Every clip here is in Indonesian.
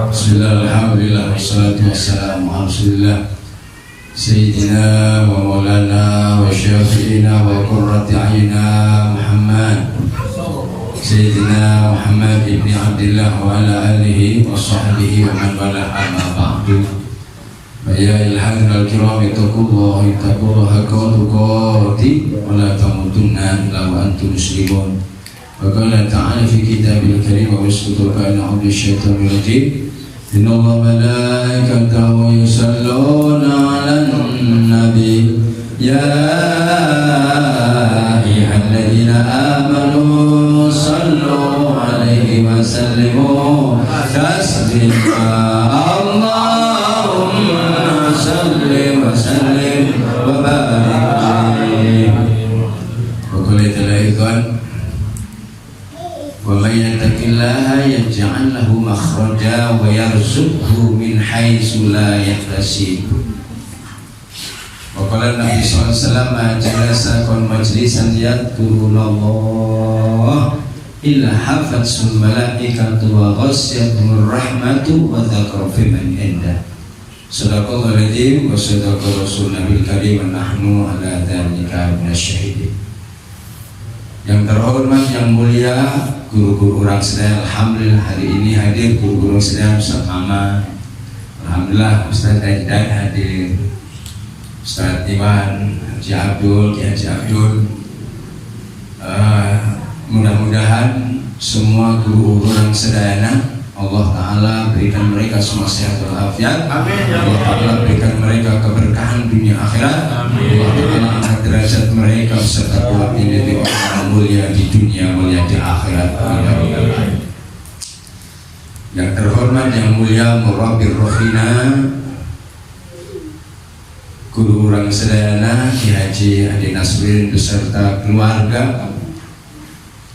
Bismillah, alhamdulillah, wassalatu wassalamu ala rasulillah Sayyidina wa maulana wa syafi'ina wa qurrati a'yunina Muhammad Sayyidina Muhammad ibn Abdillah wa ala alihi wa sahbihi wa man wala amma ba'du. Ya ilhaqnal kiram ittaqullaha haqqa tuqatih wa la tamutunna illa wa antum muslimun. Wa qala ta'ala fi kitabil karim wa yasqutuka an 'abdi syaitanir rajim. Inna Allaha malaikatahu yusalluna 'alan nabi ya ayyuhalladzina amanu sallu 'alaihi wa sallimu taslima. Allahumma salli wa sallim wa barik alaihi. Wa qul wa may yattaqillaha yaj'al lahu makhraja wa yarzuqhu min haitsu la yahtasib. Wa qala Nabi sallallahu alaihi wasallam jalasa qul majlisan yadhkurullah illa hafatzul malaikatu wa ghasyiyatuhur rahmatu wa dzakara fi man inda. Sadaqallahul adzim wa sadaqa rasulun nabil karim wa nahnu ala dzalika minasyahidin. Yang terhormat, yang mulia, guru-guru orang sedaya, alhamdulillah hari ini hadir guru-guru sedaya Ustaz Ahmad. Alhamdulillah Ustaz Daidan hadir, Ustaz Iwan, Haji Abdul, Haji Abdul. Mudah-mudahan semua guru-guru orang sedaya Allah Ta'ala berikan mereka semua sehat walafiat. Amin. Allah Ta'ala berikan mereka keberkahan dunia akhirat. Amin. Allah Ta'ala angkat derajat mereka serta kelak menjadi orang mulia di dunia, mulia di akhirat. Amin. Yang terhormat, yang mulia Murabbir Rohina, guru orang sedayana Ki Haji Adi Nasrin beserta keluarga.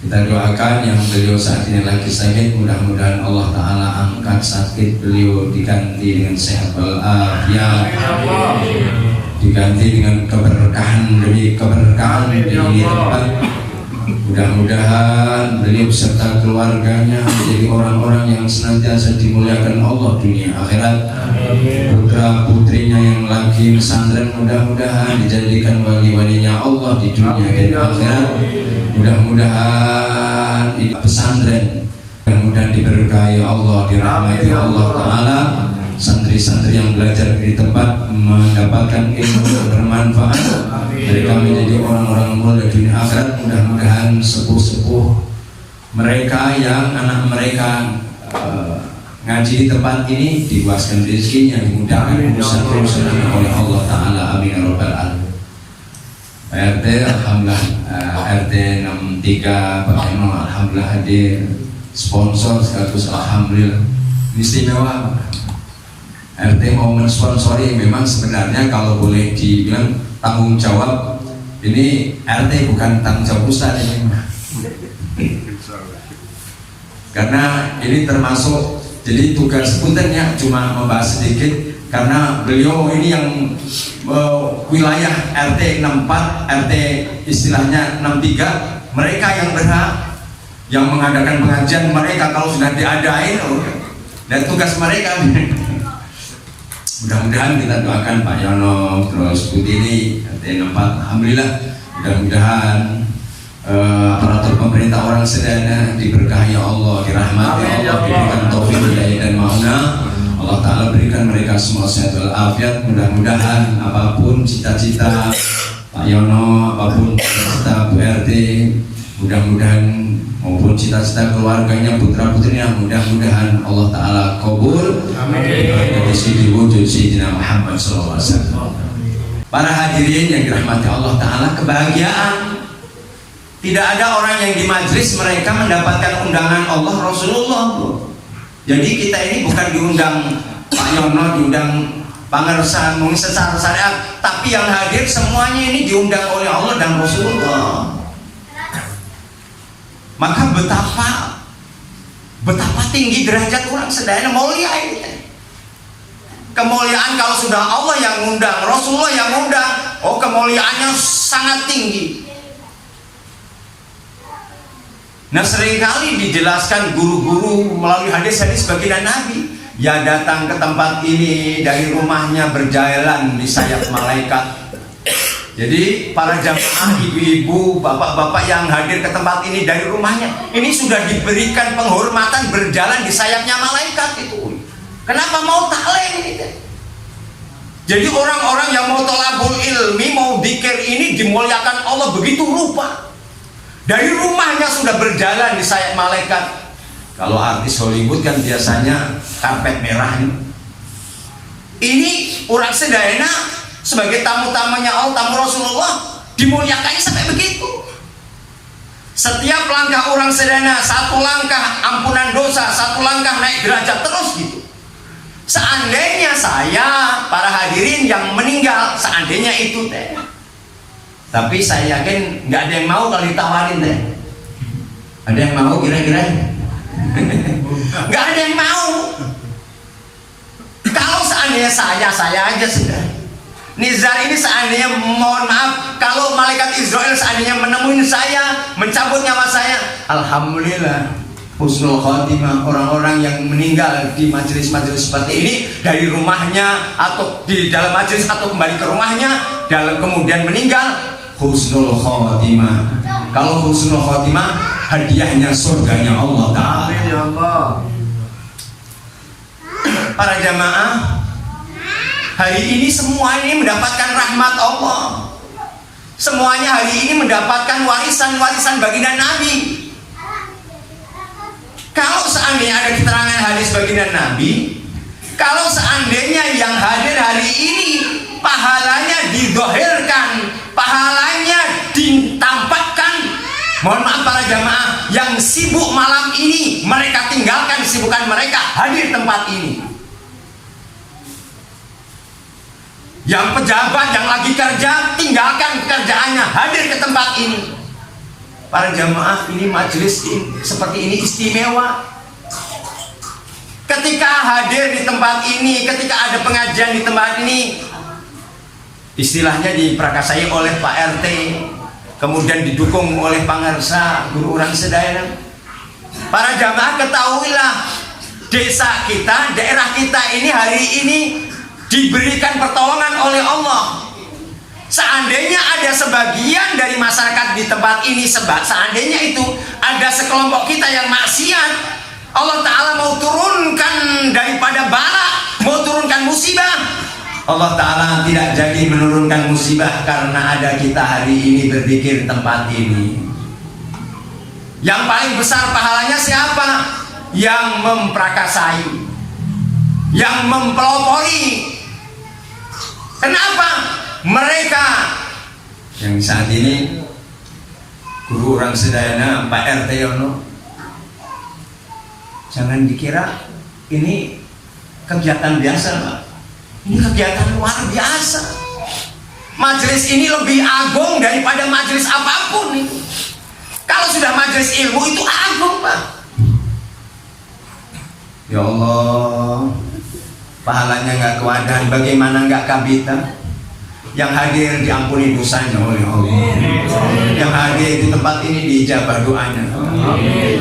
Kita doakan yang beliau saat ini lagi sakit, mudah-mudahan Allah Ta'ala angkat sakit beliau, diganti dengan sehat walafiat, diganti dengan keberkahan demi keberkahan di ini tempat. Mudah-mudahan beliau beserta keluarganya menjadi orang-orang yang senantiasa dimuliakan Allah dunia akhirat. Putra putrinya yang lagi pesantren mudah-mudahan dijadikan wali-walinya Allah di dunia dan akhirat. Mudah-mudahan di pesantren mudah-mudahan diberkahi Allah, dirahmati Allah Ta'ala. Santri-santri yang belajar di tempat mendapatkan ilmu yang bermanfaat, mereka menjadi orang-orang mulia dunia akhirat. Mudah-mudahan sepuh-sepuh mereka yang anak mereka ngaji di tempat ini diluaskan rezekinya, dimudahkan urusan-urusan oleh Allah Ta'ala. Amin ya rabbal alamin. RT alhamdulillah, RT 63 Pak Eno alhamdulillah hadir, sponsor sekaligus alhamdulillah istimewa. RT mau mensponsori, memang sebenarnya kalau boleh dibilang tanggung jawab ini RT bukan tanggung jawab Ustaz ini, karena ini termasuk jadi tugas puntennya cuma membahas sedikit, karena beliau ini yang wilayah RT 64, RT istilahnya 63, mereka yang berhak, yang mengadakan pengajian mereka kalau sudah diadain, dan tugas mereka. Mudah-mudahan kita doakan Pak Yono, terus Putini, RT 64, alhamdulillah. Mudah-mudahan aparatur pemerintah orang sedana diberkahi Allah, dirahmati Allah, diberikan taufik hidayah dan mauna. Allah Ta'ala berikan mereka semua sehat walafiat. Mudah-mudahan apapun cita-cita Pak Yono, apapun cita-cita Bu RT, mudah-mudahan maupun cita-cita keluarganya, putra putrinya, mudah-mudahan Allah Ta'ala kabul. Amin. Dari sini wujud Sayyidina Muhammad SAW. Para hadirin yang dirahmati Allah Ta'ala, kebahagiaan. Tidak ada orang yang di majlis mereka mendapatkan undangan Allah Rasulullah. Jadi kita ini bukan diundang Pak Yono, diundang Pak Ngersan, mungkin secara syariat, tapi yang hadir semuanya ini diundang oleh Allah dan Rasulullah. Maka betapa tinggi derajat orang sedaya mulia ini. Kemuliaan kalau sudah Allah yang ngundang, Rasulullah yang ngundang, oh kemuliaannya sangat tinggi. Nah seringkali dijelaskan guru-guru melalui hadis-hadis baginda Nabi yang datang ke tempat ini dari rumahnya berjalan di sayap malaikat. Jadi para jamaah, ibu-ibu, bapak-bapak yang hadir ke tempat ini dari rumahnya, ini sudah diberikan penghormatan berjalan di sayapnya malaikat itu. Kenapa mau ta'lim ini? Jadi orang-orang yang mau thalabul ilmi, mau dzikir ini dimuliakan Allah begitu rupa. Dari rumahnya sudah berjalan di sayap malaikat. Kalau artis Hollywood kan biasanya karpet merah. Ini orang sedayana sebagai tamu-tamunya Allah, tamu Rasulullah, dimuliakannya sampai begitu. Setiap langkah orang sedana, satu langkah ampunan dosa, satu langkah naik derajat terus gitu. Seandainya saya, para hadirin yang meninggal, seandainya itu teh, tapi saya yakin nggak ada yang mau kalau ditawarin teh. Ada yang mau kira-kira? Nggak ada yang mau. Kalau seandainya saya aja sudah. Nizar ini seandainya, mohon maaf, kalau malaikat Israel seandainya menemuin saya, mencabut nyawa saya, alhamdulillah, husnul khotimah. Orang-orang yang meninggal di majelis-majelis seperti ini, dari rumahnya atau di dalam majelis atau kembali ke rumahnya, kemudian meninggal, husnul khotimah. Kalau husnul khotimah, hadiahnya surganya Allah Ta'ala. Amin ya Allah. Para jamaah, hari ini semua ini mendapatkan rahmat Allah. Semuanya hari ini mendapatkan warisan-warisan baginda Nabi. Kalau seandainya ada keterangan hadis baginda Nabi, kalau seandainya yang hadir hari ini pahalanya didohirkan, pahalanya ditampakkan, mohon maaf para jamaah, yang sibuk malam ini mereka tinggalkan kesibukan mereka, hadir tempat ini. Yang pejabat yang lagi kerja, tinggalkan pekerjaannya, hadir ke tempat ini. Para jamaah, ini majelis seperti ini istimewa. Ketika hadir di tempat ini, ketika ada pengajian di tempat ini, istilahnya diprakasai oleh Pak RT, kemudian didukung oleh pangarsa, guru orang sedayana. Para jamaah, ketahuilah, desa kita, daerah kita ini hari ini diberikan pertolongan oleh Allah. Seandainya ada sebagian dari masyarakat di tempat ini, seandainya itu ada sekelompok kita yang maksiat, Allah Ta'ala mau turunkan daripada bala, mau turunkan musibah, Allah Ta'ala tidak jadi menurunkan musibah karena ada kita hari ini berzikir di tempat ini. Yang paling besar pahalanya siapa? Yang memprakasai, yang mempelopori. Kenapa? Mereka yang saat ini guru orang sedayana Pak RT Yono, jangan dikira ini kegiatan biasa, Pak. Ini kegiatan luar biasa. Majelis ini lebih agung daripada majelis apapun itu. Kalau sudah majelis ilmu itu agung, Pak. Ya Allah, pahalanya nggak kewadahan, bagaimana nggak kabita? Yang hadir diampuni dosanya oleh Allah. Yang hadir di tempat ini diijabah doanya.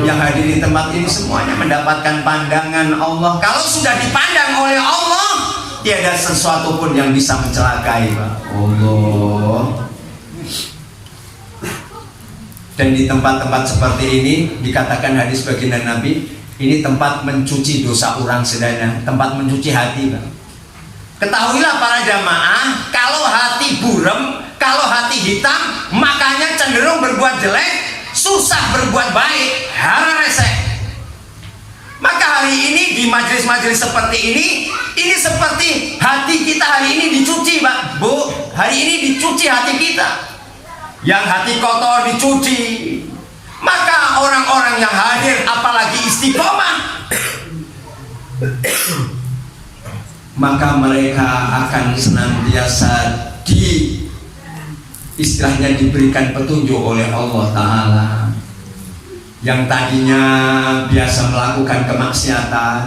Yang hadir di tempat ini semuanya mendapatkan pandangan Allah. Kalau sudah dipandang oleh Allah, tiada sesuatu pun yang bisa mencelakai, Pak. Allah. Dan di tempat-tempat seperti ini dikatakan hadis baginda Nabi, ini tempat mencuci dosa orang sedana, tempat mencuci hati, Pak. Ketahuilah para jamaah, kalau hati buram, kalau hati hitam, makanya cenderung berbuat jelek, susah berbuat baik, hara resek. Maka hari ini di majelis-majelis seperti ini seperti hati kita hari ini dicuci, Pak, Bu. Hari ini dicuci hati kita. Yang hati kotor dicuci. Maka orang-orang yang hadir, apalagi istiqomah, maka mereka akan senantiasa istilahnya diberikan petunjuk oleh Allah Ta'ala. Yang tadinya biasa melakukan kemaksiatan,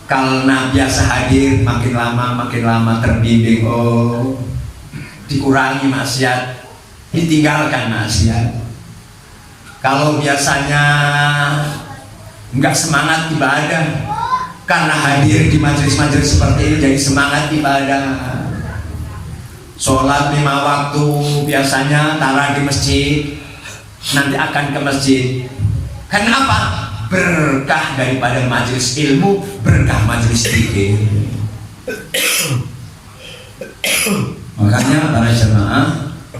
karena biasa hadir, makin lama terbimbing, oh dikurangi maksiat, ditinggalkan maksiat. Kalau biasanya nggak semangat ibadah, Karena hadir di majelis-majelis seperti ini jadi semangat ibadah. Sholat 5 waktu biasanya taruh di masjid, nanti akan ke masjid. Kenapa? Berkah daripada majelis ilmu, berkah majelis zikir. Makanya para jemaah,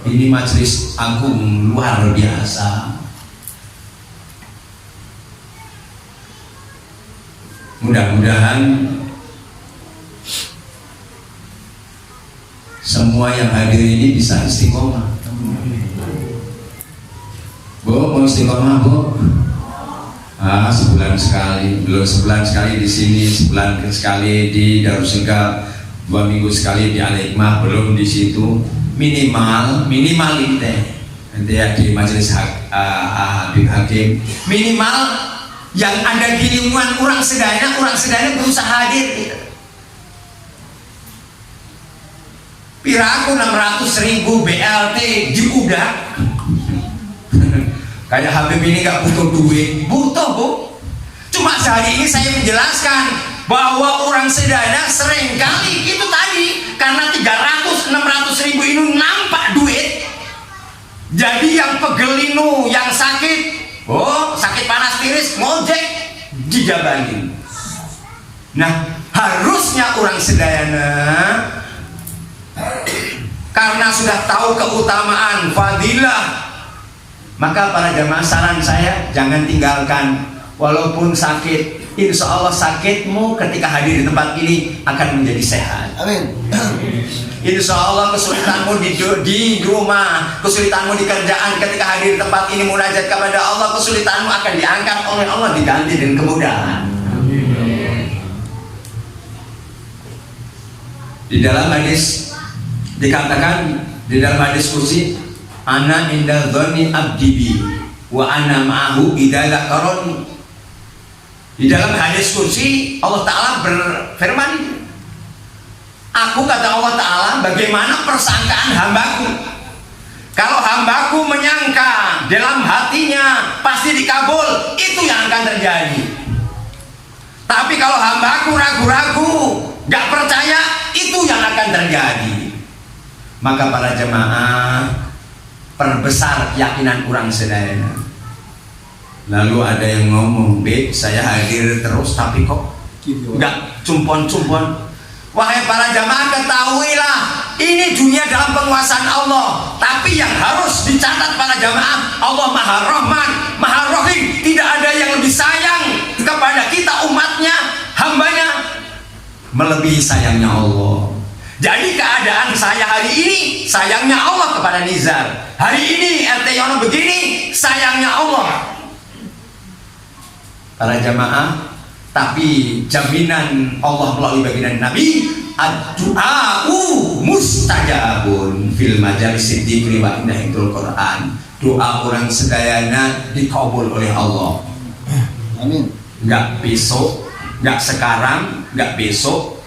ini majelis agung luar biasa. Mudah-mudahan semua yang hadir ini bisa istiqomah. Bu, mau istiqomah, Bu? Sebulan sekali, belum sebulan sekali di sini, sebulan sekali di Darussigaf, 2 minggu sekali di Al-Hikmah, belum di situ. Minimal ini deh. Nanti ya di majelis Habib Hakim. Minimal yang ada di lingkungan orang sedana berusaha hadir. Piraku 600.000 BLT diudak. Kayak Habib ini gak butuh duit, butuh Bu. Cuma sehari ini saya menjelaskan bahwa orang sedana seringkali itu tadi karena 300-600.000 ini nampak duit. Jadi yang pegelinu, yang sakit, sakit panas tiris, ngojek dijabanin. Nah, harusnya orang sedana karena sudah tahu keutamaan fadilah, maka para jamaah saran saya jangan tinggalkan. Walaupun sakit, insya Allah sakitmu ketika hadir di tempat ini akan menjadi sehat. Amin. Insya Allah kesulitanmu di rumah, kesulitanmu di kerjaan, ketika hadir di tempat ini munajat kepada Allah, kesulitanmu akan diangkat oleh Allah, diganti dengan kemudahan. Di dalam hadis dikatakan, di dalam hadis kursi, ana inda dzanni abdi bi wa ana ma'ahu idza dzakarani. Di dalam hadis kursi Allah Ta'ala berfirman, aku kata Allah Ta'ala bagaimana persangkaan hambaku. Kalau hambaku menyangka dalam hatinya pasti dikabul, itu yang akan terjadi. Tapi kalau hambaku ragu-ragu, gak percaya, itu yang akan terjadi. Maka para jemaah, perbesar keyakinan orang sedaya. Lalu ada yang ngomong, "Beb, saya hadir terus tapi kok nggak cumpon-cumpon." Wahai para jamaah, ketahuilah ini dunia dalam penguasaan Allah. Tapi yang harus dicatat para jamaah, Allah Maha Rahman, Maha Rahim. Tidak ada yang lebih sayang kepada kita umatnya, hambanya, melebihi sayangnya Allah. Jadi keadaan saya hari ini, sayangnya Allah kepada Nizar. Hari ini RT Yono begini, sayangnya Allah. Para jamaah, tapi jaminan Allah melalui baginda Nabi, ad-du'a'u mustajabun fil majalis dzikri wa indahil Quran. Doa orang sedayana dikabul oleh Allah. Amin. Enggak besok, enggak sekarang, enggak besok,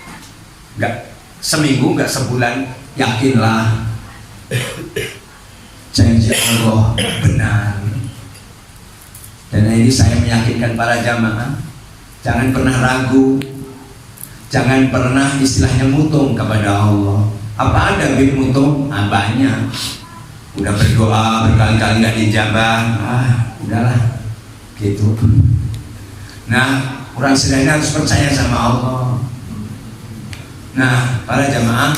enggak seminggu, enggak sebulan. Yakinlah janji Allah benar. Dan ini saya meyakinkan para jamaah, jangan pernah ragu, jangan pernah istilahnya mutung kepada Allah. Apa ada bib mutung? Banyak. Udah berdoa berkali-kali nggak dijabah, udahlah, gitu. Nah, orang sedaya harus percaya sama Allah. Nah, para jamaah,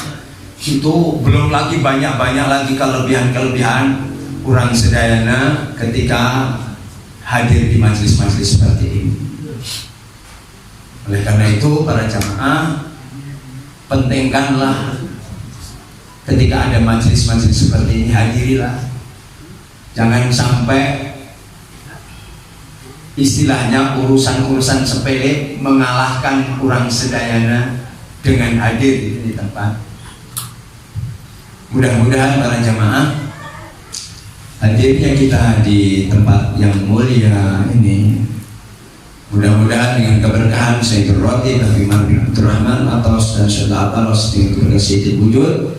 itu belum lagi banyak lagi kelebihan orang sedayana ketika hadir di majelis-majelis seperti ini. Oleh karena itu para jamaah, pentingkanlah ketika ada majelis-majelis seperti ini, hadirilah. Jangan sampai istilahnya urusan-urusan sepele mengalahkan orang sedayana dengan hadir di tempat. Mudah-mudahan para jamaah, hadirnya kita di tempat yang mulia ini, mudah-mudahan dengan keberkahan Sayyidul Ratib Habib bin Abdurrahman atau Syaikhul Abbas dengan berkasih wujud,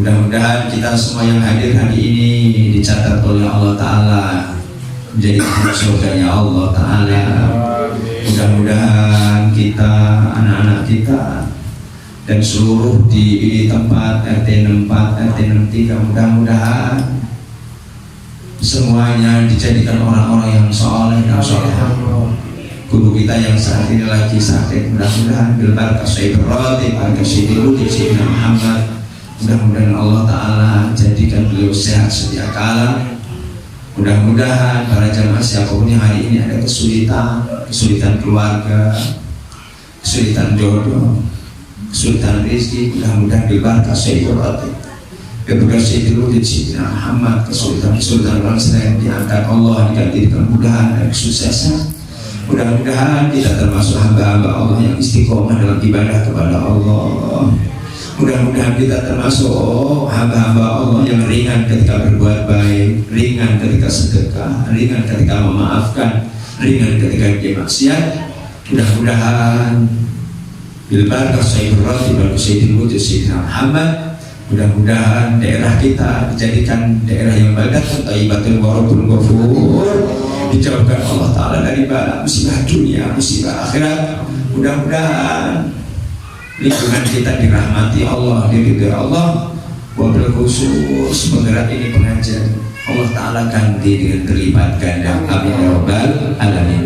mudah-mudahan kita semua yang hadir hari ini dicatat oleh Allah Ta'ala menjadi surganya Allah Ta'ala. Mudah-mudahan kita, anak-anak kita dan seluruh di tempat RT 64, RT 63, mudah-mudahan semuanya dijadikan orang-orang yang soleh dan solehah. Guru kita yang saat ini lagi sakit, mudah-mudahan bil barakah Sayyidul Ratib, barakah Sayyidul Lutfi, Sayyidina Muhammad, mudah-mudahan Allah Ta'ala jadikan beliau sehat sedia kala. Mudah-mudahan para jamaah siapapun yang hari ini ada kesulitan keluarga, kesulitan jodoh, kesulitan rezeki, mudah-mudahan bil barakah Sayyidul Ratib, kepada Sayyidul Lutfi, Sayyidina Muhammad, kesulitan orang selain diangkat Allah, diganti dengan kemudahan dan kesuksesan. Mudah-mudahan kita termasuk hamba-hamba Allah yang istiqomah dalam ibadah kepada Allah. Mudah-mudahan kita termasuk hamba-hamba Allah yang ringan ketika berbuat baik, ringan ketika sedekah, ringan ketika memaafkan, ringan ketika bermaksiat. Mudah-mudahan bil barakah Sayyidul Ratib, Sayyidul Lutfi, Sayyidina Muhammad, mudah-mudahan daerah kita dijadikan daerah yang baldatun thayyibatun wa rabbun ghafur, dijauhkan Allah Ta'ala dari bala musibah dunia, musibah akhirat. Mudah-mudahan lingkungan kita dirahmati Allah, diridhoi Allah. Wabil khusus penggerak ini pengajian Allah Ta'ala ganti dengan berlipat ganda. Amin ya rabbal alamin.